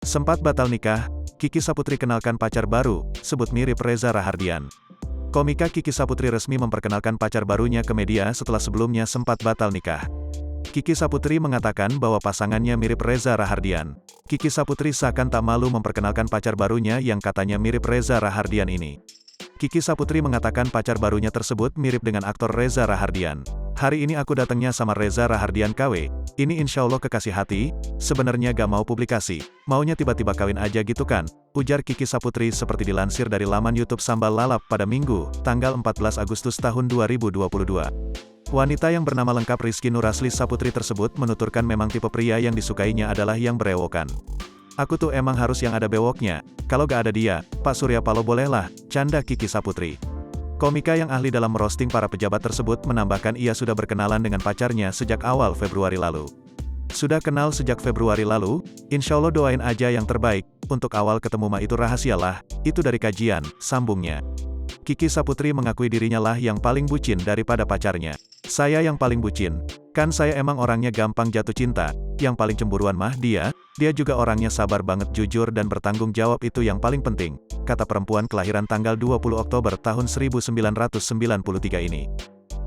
Sempat batal nikah, Kiki Saputri kenalkan pacar baru, sebut mirip Reza Rahardian. Komika Kiki Saputri resmi memperkenalkan pacar barunya ke media setelah sebelumnya sempat batal nikah. Kiki Saputri mengatakan bahwa pasangannya mirip Reza Rahardian. Kiki Saputri seakan tak malu memperkenalkan pacar barunya yang katanya mirip Reza Rahardian ini. Kiki Saputri mengatakan pacar barunya tersebut mirip dengan aktor Reza Rahardian. Hari ini aku datangnya sama Reza Rahardian KW, ini insya Allah kekasih hati, sebenarnya gak mau publikasi, maunya tiba-tiba kawin aja gitu kan, ujar Kiki Saputri seperti dilansir dari laman YouTube Sambal Lalap pada Minggu, tanggal 14 Agustus tahun 2022. Wanita yang bernama lengkap Rizky Nurasli Saputri tersebut menuturkan memang tipe pria yang disukainya adalah yang berewokan. Aku tuh emang harus yang ada bewoknya, kalau gak ada dia, Pak Surya Paloh bolehlah, canda Kiki Saputri. Komika yang ahli dalam merosting para pejabat tersebut menambahkan ia sudah berkenalan dengan pacarnya sejak awal Februari lalu. Sudah kenal sejak Februari lalu, insya Allah doain aja yang terbaik, untuk awal ketemu mah itu rahasialah, itu dari kajian, sambungnya. Kiki Saputri mengakui dirinya lah yang paling bucin daripada pacarnya. Saya yang paling bucin, kan saya emang orangnya gampang jatuh cinta, yang paling cemburuan mah dia juga orangnya sabar banget jujur dan bertanggung jawab itu yang paling penting, kata perempuan kelahiran tanggal 20 Oktober tahun 1993 ini.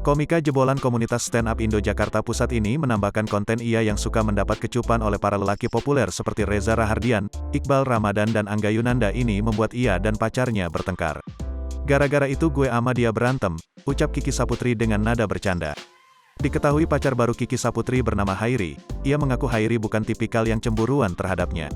Komika jebolan komunitas stand up Indo Jakarta Pusat ini menambahkan konten ia yang suka mendapat kecupan oleh para lelaki populer seperti Reza Rahardian, Iqbal Ramadan dan Angga Yunanda ini membuat ia dan pacarnya bertengkar. Gara-gara itu gue ama dia berantem, ucap Kiki Saputri dengan nada bercanda. Diketahui pacar baru Kiki Saputri bernama Hairi, ia mengaku Hairi bukan tipikal yang cemburuan terhadapnya.